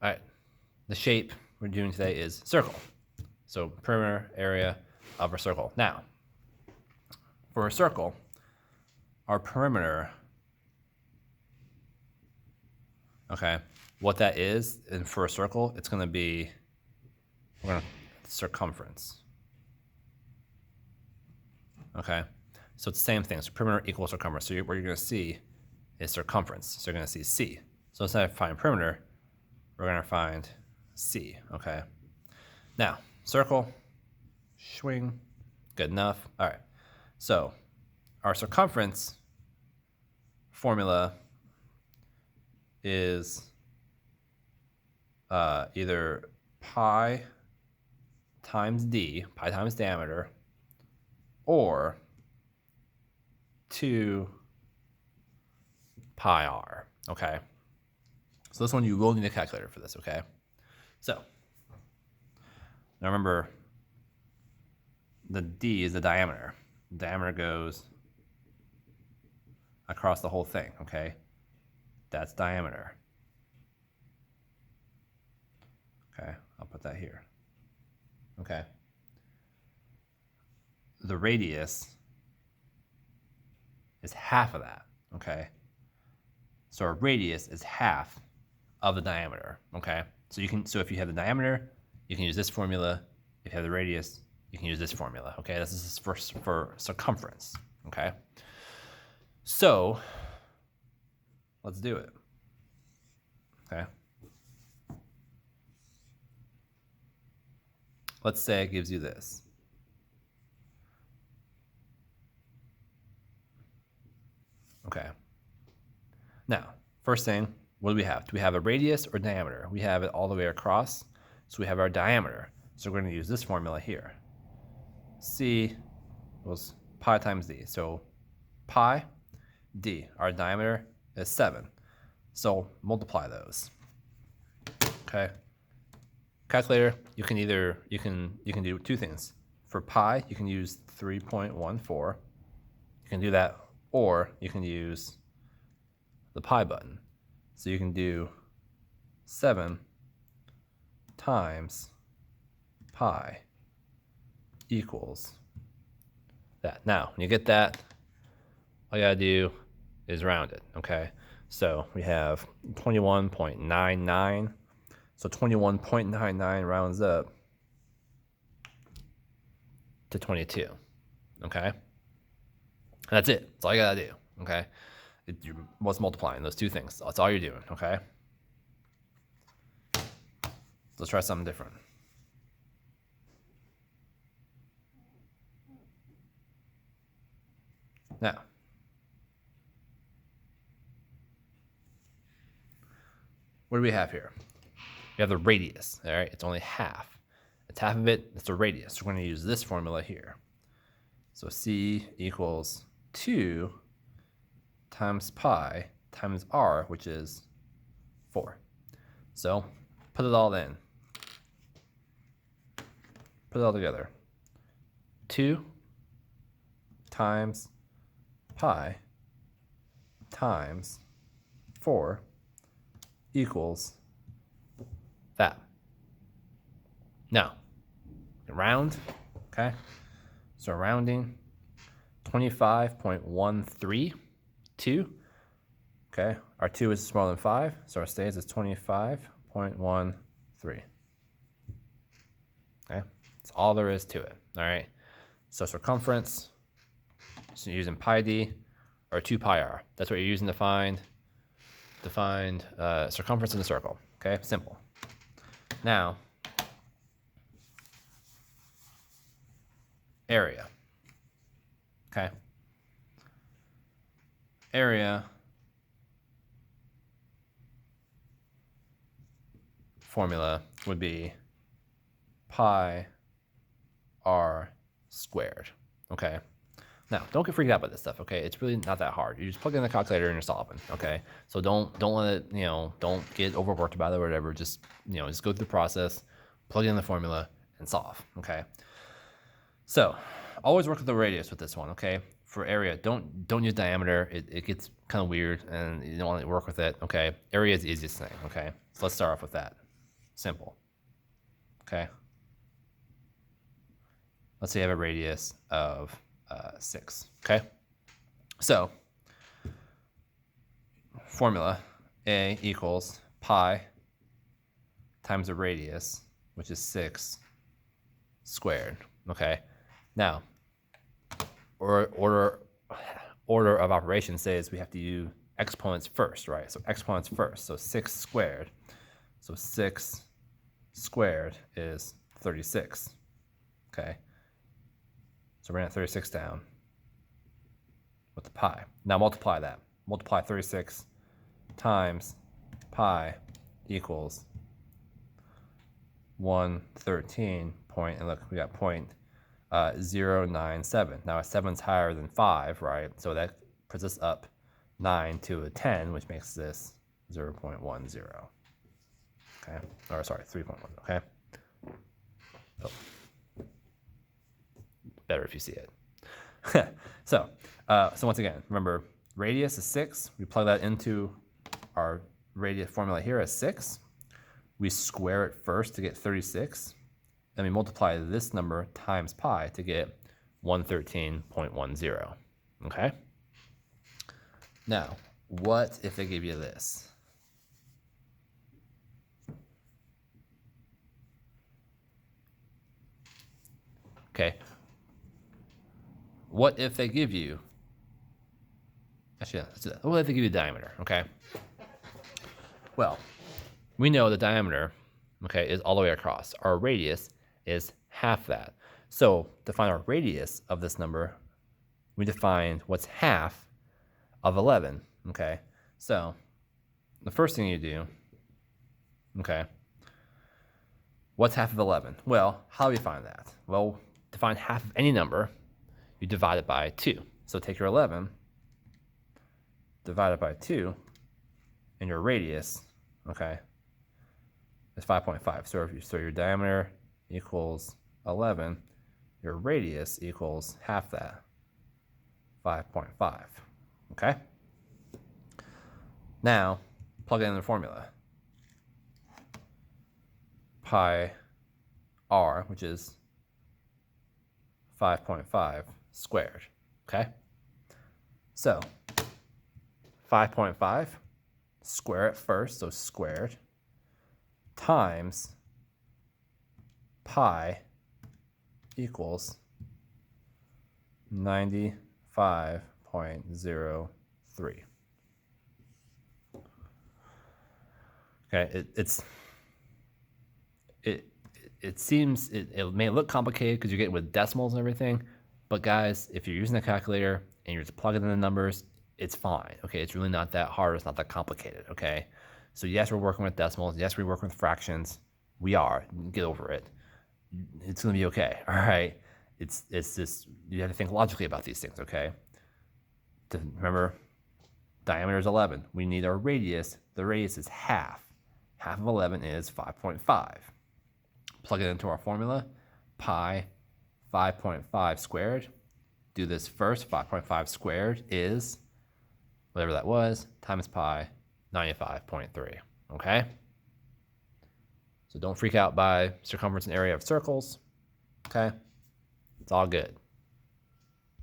All right, the shape we're doing today is circle. So perimeter area of a circle. Now, for a circle, our perimeter, okay, what that is, and for a circle, it's going to be circumference. Okay, so it's the same thing. So perimeter equals circumference. So what you're going to see is circumference. So you're going to see C. So instead of finding perimeter, we're going to find C. Okay. Now, circle, swing, good enough. All right. So our circumference formula is either pi times d, pi times diameter, or 2 pi r, okay? So this one you will need a calculator for this, okay? So now remember, the d is the diameter. The diameter goes across the whole thing, okay? That's diameter. Okay, I'll put that here. Okay. The radius is half of that, okay? So our radius is half of the diameter, okay? So if you have the diameter, you can use this formula. If you have the radius, you can use this formula, okay? This is for circumference, okay? So let's do it, okay? Let's say it gives you this. Okay. Now, first thing, what do we have? Do we have a radius or diameter? We have it all the way across, so we have our diameter. So we're going to use this formula here. C equals pi times d. So pi d, our diameter is 7. So multiply those. Okay. Calculator, you can do two things. For pi, you can use 3.14. You can do that, or you can use the pi button. So you can do 7 times pi equals that. Now, when you get that, all you gotta do is round it, okay? So we have 21.99. So 21.99 rounds up to 22, okay? And that's it. That's all you gotta do, okay? What's multiplying? Those two things. That's all you're doing, okay? Let's try something different. Now, what do we have here? We have the radius, all right? It's only half. It's half of it, it's the radius. So we're gonna use this formula here. So C equals 2 times pi times r, which is 4. So put it all in. Put it all together. 2 times pi times 4 equals that. Now, round, okay? So rounding, 25.132, okay? Our 2 is smaller than 5, so our stays is 25.13. Okay, that's all there is to it, all right? So circumference, so you're using pi d or 2 pi r. That's what you're using to find circumference in a circle, okay? Simple. Now, area, okay? Area formula would be pi r squared, okay? Now, don't get freaked out by this stuff, okay? It's really not that hard. You just plug it in the calculator and you're solving, okay? So don't let it, don't get overworked about it or whatever. Just, just go through the process, plug in the formula, and solve, okay? So, always work with the radius with this one, okay? For area, don't use diameter. It gets kind of weird, and you don't want to work with it, okay? Area is the easiest thing, okay? So let's start off with that. Simple. Okay. Let's say you have a radius of 6. Okay. So formula A equals pi times the radius, which is 6 squared. Okay. Now, order of operations says we have to use exponents first, right? So exponents first. So 6 squared. So 6 squared is 36. Okay. So we're going to 36 down with the pi. Now multiply that. Multiply 36 times pi equals 113 point, and look, we got 0.097. Now a 7's higher than 5, right? So that puts us up 9 to a 10, which makes this 0.10. Okay, or sorry, 3.1. Okay. Oh. Better if you see it. So once again, remember, radius is 6. We plug that into our radius formula here as 6. We square it first to get 36. Then we multiply this number times pi to get 113.10. Okay? Now, what if they give you this? Okay. What if they give you, actually, let's do that. What if they give you a diameter, okay? Well, we know the diameter, okay, is all the way across. Our radius is half that. So to find our radius of this number, we define what's half of 11, okay? So the first thing you do, okay, what's half of 11? Well, how do we find that? Well, to find half of any number, you divide it by 2. So take your 11, divide it by 2, and your radius, okay, is 5.5. So your diameter equals 11, your radius equals half that, 5.5. Okay? Now, plug it in the formula. Pi r, which is 5.5 squared. Okay? So 5.5, square it first, so squared, times pi equals 95.03. Okay, it seems, it may look complicated because you're getting with decimals and everything, but guys, if you're using a calculator and you're just plugging in the numbers, it's fine, okay? It's really not that hard, it's not that complicated, okay? So yes, we're working with decimals, yes, we're working with fractions, we are, get over it. It's gonna be okay, all right? It's just, you have to think logically about these things, okay? Remember, diameter is 11, we need our radius, the radius is half. Half of 11 is 5.5. Plug it into our formula, pi 5.5 squared. Do this first, 5.5 squared is, whatever that was, times pi, 95.3, okay? So don't freak out by circumference and area of circles, okay? It's all good.